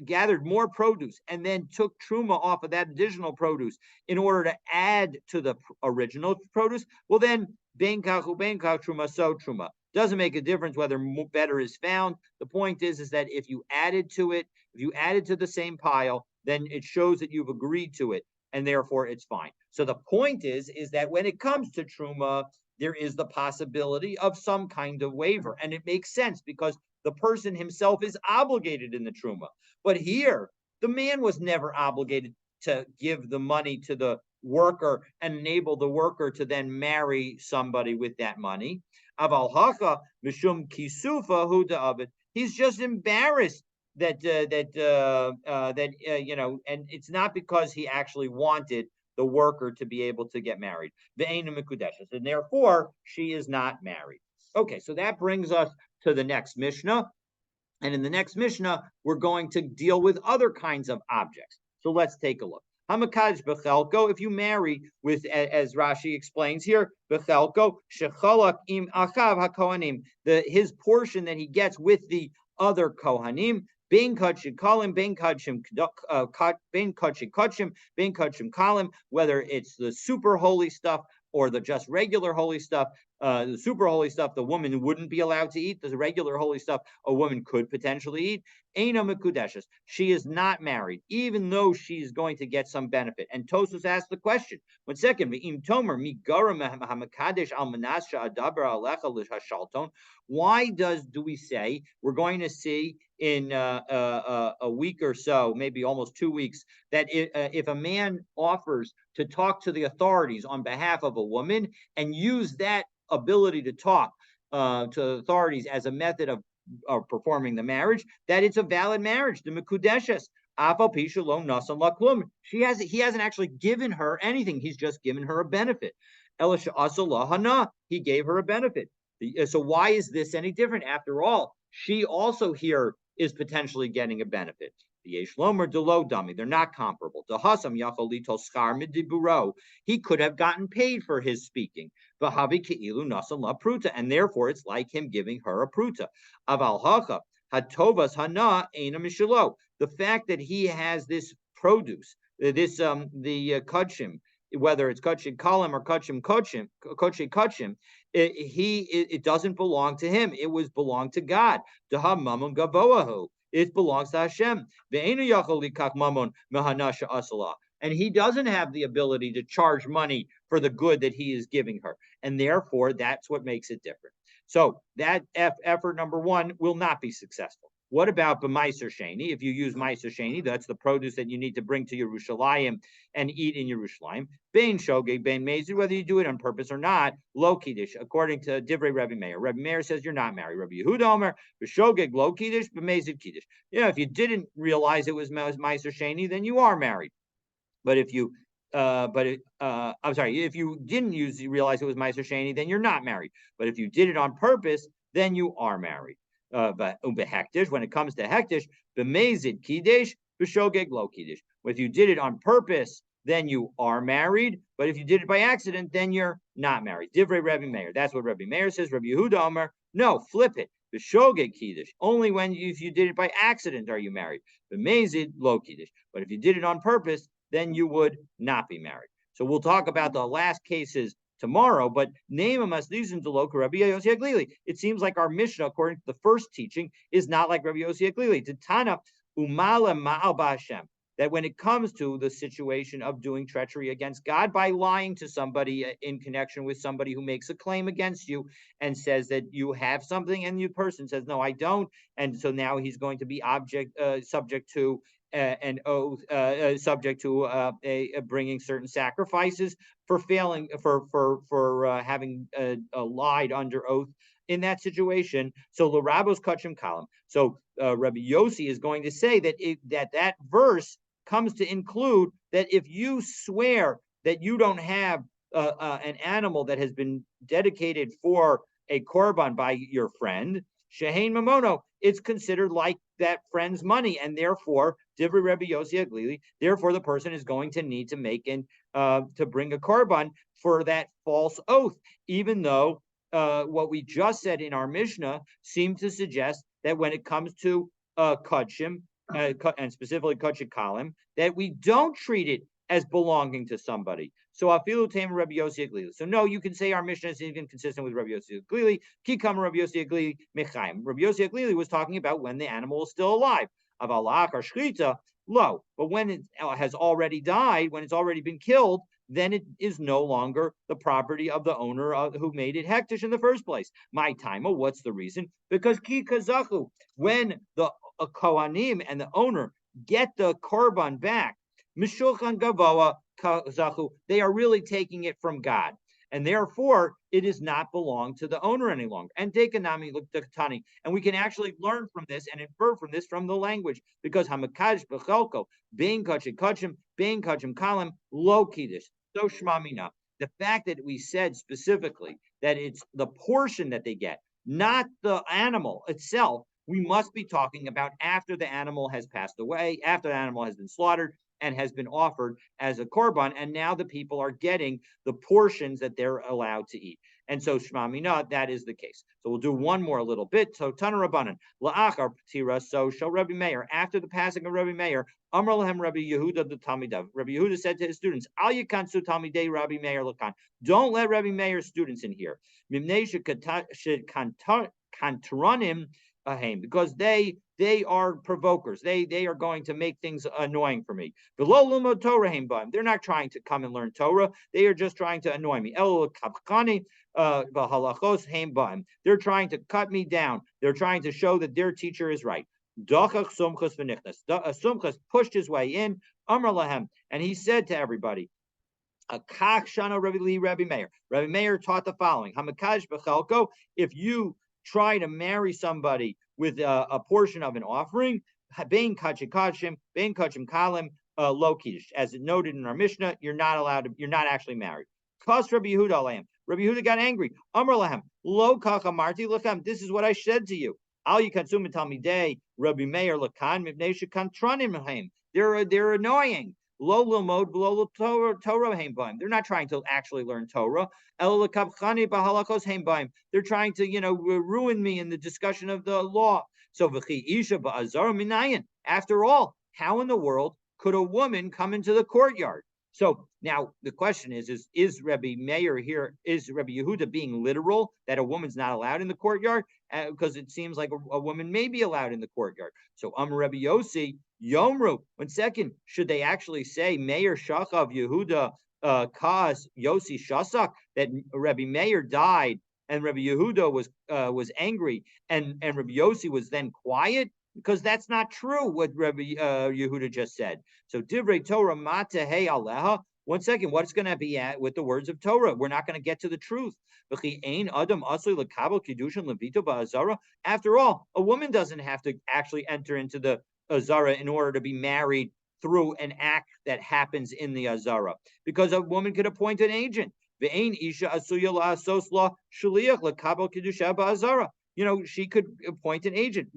gathered more produce, and then took Truma off of that additional produce in order to add to the original produce, well then Benkach Truma, so Truma. Doesn't make a difference whether better is found. The point is that if you added to it, if you added to the same pile, then it shows that you've agreed to it, and therefore it's fine. So the point is that when it comes to Truma, there is the possibility of some kind of waiver. And it makes sense because the person himself is obligated in the truma. But here, the man was never obligated to give the money to the worker and enable the worker to then marry somebody with that money. Aval hacha mishum kisufa hu da'avid. He's just embarrassed that and it's not because he actually wanted the worker to be able to get married. Ve'ena mikudeshes, and therefore she is not married. Okay, so that brings us to the next Mishnah. And in the next Mishnah, we're going to deal with other kinds of objects. So let's take a look. Hamakaj bechelko, if you marry with, as Rashi explains here, bechelko shechalak im achav hakohanim, his portion that he gets with the other kohanim, ben kachim kalim, ben kachim kalim, whether it's the super holy stuff or the just regular holy stuff. The super holy stuff, the woman wouldn't be allowed to eat. The regular holy stuff, a woman could potentially eat. Eina mekudeshes. She is not married, even though she's going to get some benefit. And Tosos asked the question. One second. Why do we say we're going to see in a week or so, maybe almost 2 weeks, that if a man offers to talk to the authorities on behalf of a woman and use that ability to talk to the authorities as a method of performing the marriage, that it's a valid marriage, the mekudeshes. He hasn't actually given her anything. He's just given her a benefit. He gave her a benefit. So why is this any different? After all, she also here is potentially getting a benefit. They're not comparable. He could have gotten paid for his speaking. And therefore it's like him giving her a pruta. The fact that he has this produce, the kachim, whether it's kachim kalim or kachim, it doesn't belong to him. It was belonged to God. It belongs to Hashem. And he doesn't have the ability to charge money for the good that he is giving her. And therefore, that's what makes it different. So that effort number one will not be successful. What about b'maiser sheni? If you use maiser sheni, that's the produce that you need to bring to Yerushalayim and eat in Yerushalayim. Bein shogeg, bein mezer, whether you do it on purpose or not, lo kiddush, according to Divrei Rebbe Meir. Rebbe Meir says you're not married. Rebbe Yehuda Omer, b'shogeg lo kiddush, b'mezer kiddush. If you didn't realize it was maiser sheni, then you are married. But if you if you didn't realize it was maiser sheni, then you're not married. But if you did it on purpose, then you are married. But when it comes to hektish, b'mezid kiddush, b'shogeg lo kiddush. If you did it on purpose, then you are married. But if you did it by accident, then you're not married. Divrei Rebbe Meir. That's what Rebbe Meir says. Rebbe Yehuda Omer, no, flip it. B'shogeg kiddush. Only if you did it by accident are you married. B'mezid lo kiddush. But if you did it on purpose, then you would not be married. So we'll talk about the last cases tomorrow, but it seems like our Mishnah, according to the first teaching, is not like Rabbi Yossi Aglili. Tana umala ma'al ba'Hashem, that when it comes to the situation of doing treachery against God by lying to somebody in connection with somebody who makes a claim against you and says that you have something, and the person says, no, I don't. And so now he's going to be subject to an oath, subject to bringing certain sacrifices for failing, for having lied under oath in that situation. So l'rabos kachim kalim. So Rabbi Yossi is going to say that that verse comes to include that if you swear that you don't have an animal that has been dedicated for a korban by your friend, shehein mamono, it's considered like that friend's money, and therefore, Divrei Rebbe Yossi Aglili, therefore the person is going to need to make to bring a korban for that false oath, even though what we just said in our Mishnah seemed to suggest that when it comes to kachim, and specifically kachim kalim, that we don't treat it as belonging to somebody. So afilu tame Rabbi Yossi Aglili. So no, you can say our Mishnah is even consistent with Rabbi Yossi Aglili. Kikam Rabbi Yossi Aglili mechayim. Rabbi Yossi Aglili was talking about when the animal is still alive. Avalach or shchita, low. But when it has already died, when it's already been killed, then it is no longer the property of the owner who made it hektish in the first place. My timer, what's the reason? Because ki kazachu, when the kohanim and the owner get the korban back, mishulchan gavoa kazachu, they are really taking it from God. And therefore, it does not belong to the owner any longer. And dekanami tani, and we can actually learn from this and infer from this from the language, because hamakadosh bechelko bein kachim bein kachim kalim lo kiddush. So shmamina. The fact that we said specifically that it's the portion that they get, not the animal itself, we must be talking about after the animal has passed away, after the animal has been slaughtered and has been offered as a korban, and now the people are getting the portions that they're allowed to eat. And so shmamina, that is the case. So we'll do one more little bit. So Tana Rabbanan, la'achar ptira, so shall Rabbi Meir, after the passing of Rabbi Meir, Amar lahem Rabbi Yehuda the Talmidav. Rabbi Yehuda said to his students, Al yikansu Talmidei Rabbi Meir lakan. Don't let Rabbi Meir's students in here. Mimnei shekantaranim ahem, because they are provokers. They are going to make things annoying for me. They're not trying to come and learn Torah. They are just trying to annoy me. They're trying to cut me down. They're trying to show that their teacher is right. Sumchas pushed his way in, Amar lahem, and he said to everybody, Rabbi Meir. Rabbi Meir taught the following: if you try to marry somebody with a portion of an offering, bein kachim kalim lo kiddush, as noted in our Mishnah, you're not actually married. Kos Rabbi Yehuda alayim. Rabbi Yehuda got angry. Amar lahem lo kach amarti lechem. This is what I said to you. Al yikatzum talmidei Rabbi Meir lekan mipnei shekantranim lahem. They're annoying. Lo lilmod v'lo Torah heim baim. They're not trying to actually learn Torah. El lekavchani b'halakos heim baim. They're trying to, ruin me in the discussion of the law. So v'chi isha ba'azar minayin. After all, how in the world could a woman come into the courtyard? So now the question is Rabbi Meir here, is Rabbi Yehuda being literal that a woman's not allowed in the courtyard? Because it seems like a woman may be allowed in the courtyard. So Rabbi Yossi, Yomru, 1 second, should they actually say Meir Shachav Yehuda Kaz Yossi Shasak, that Rabbi Meir died and Rabbi Yehuda was angry and Rabbi Yossi was then quiet? Because that's not true what Rabbi Yehuda just said. So Divrei Torah Matehei Aleha. 1 second, what's going to be at with the words of Torah? We're not going to get to the truth. After all, a woman doesn't have to actually enter into the Azara in order to be married through an act that happens in the Azara, because a woman could appoint an agent. She could appoint an agent.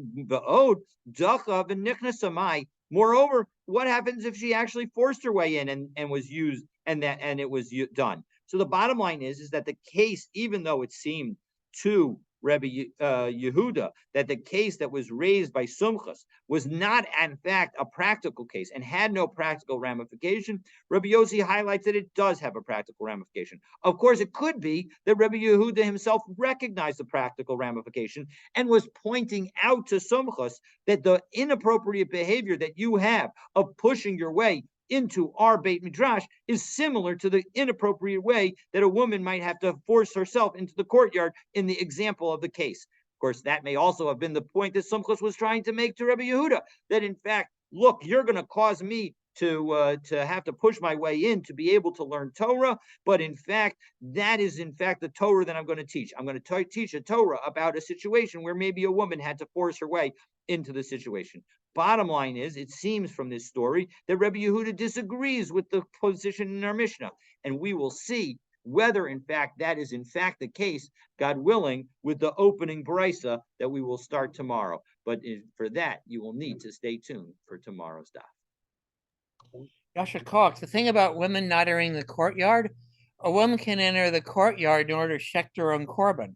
Moreover, what happens if she actually forced her way in and was used and it was done? So the bottom line is that the case, even though it seemed to Rabbi Yehuda that the case that was raised by Sumchas was not, in fact, a practical case and had no practical ramification, Rabbi Yossi highlights that it does have a practical ramification. Of course, it could be that Rabbi Yehuda himself recognized the practical ramification and was pointing out to Sumchas that the inappropriate behavior that you have of pushing your way into our Beit Midrash is similar to the inappropriate way that a woman might have to force herself into the courtyard in the example of the case. Of course, that may also have been the point that Sumchus was trying to make to Rabbi Yehuda, that in fact, look, you're going to cause me to have to push my way in to be able to learn Torah, but in fact, that is in fact the Torah that I'm going to teach. I'm going to teach a Torah about a situation where maybe a woman had to force her way into the situation. Bottom line is, it seems from this story that Rabbi Yehuda disagrees with the position in our Mishnah, and we will see whether, in fact, that is in fact the case, God willing, with the opening brisa that we will start tomorrow. But for that, you will need to stay tuned for tomorrow's daf. Yasha Koch, the thing about women not entering the courtyard, a woman can enter the courtyard in order to check their own korban.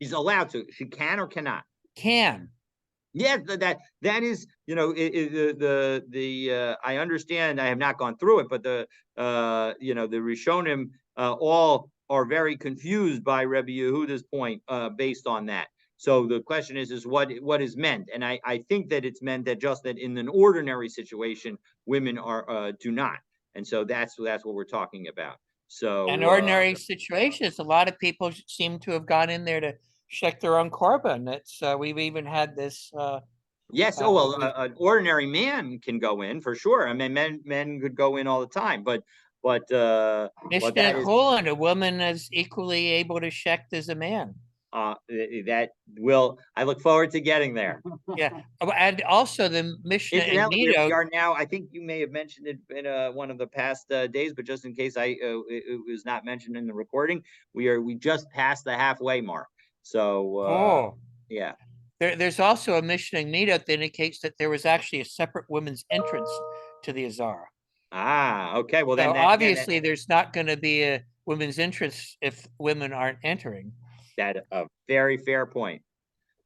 She's allowed to. She can or cannot. Can. Yes, that is, I understand. I have not gone through it, but the Rishonim all are very confused by Rabbi Yehuda's point based on that. So the question is what is meant, and I think that it's meant that just that in an ordinary situation, women do not. And so that's what we're talking about. So In ordinary situations, a lot of people seem to have gone in there to check their own korban. It's we've even had this. yes, Uh, oh well, we- an ordinary man can go in for sure. I mean, men could go in all the time, but that Mishnah is Chulin, a woman is equally able to check as a man. that will. I look forward to getting there. Yeah, and also the Mishnah in Incidentally, we Midot. are now. I think you may have mentioned it in one of the past days, but just in case it was not mentioned in the recording, we just passed the halfway mark. So Cool. yeah. There's also a Mishnah in Midot that indicates that there was actually a separate women's entrance to the Azara. Ah, okay. Well, So then obviously, there's not going to be a women's entrance if women aren't entering. that a very fair point.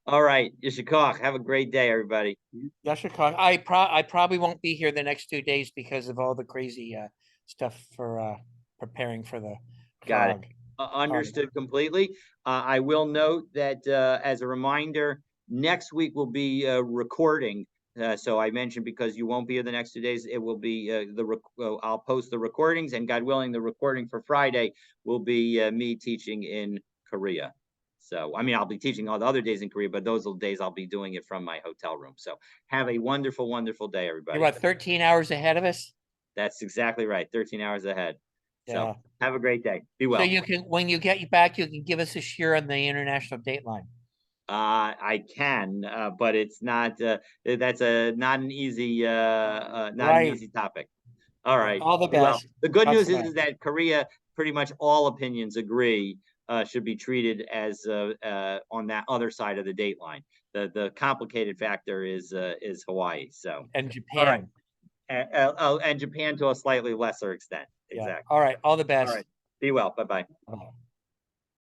All right, Yishikoch, have a great day, everybody. Yashikar, I probably won't be here the next 2 days because of all the crazy stuff for preparing for the Got it. Prague. Understood completely. I will note that as a reminder, next week will be recording. So I mentioned because you won't be here the next 2 days, it will be I'll post the recordings, and God willing, the recording for Friday will be me teaching in Korea. So I mean, I'll be teaching all the other days in Korea, but those are the days I'll be doing it from my hotel room. So have a wonderful, wonderful day, everybody. You're about 13 hours ahead of us. That's exactly right. 13 hours ahead. So Yeah. have a great day. Be well. So you can, when you get back, you can give us a share on the international dateline. I can, but it's not. That's not an easy, not an Right. easy topic. All right. All the Well, best. the good God news bless. is that Korea, pretty much all opinions agree, should be treated as on that other side of the date line. The complicated factor is Hawaii. So And all right, Japan. and Japan to a slightly lesser extent. Yeah. Exactly. All right. All the All best. right. Be well. Bye bye. Bye.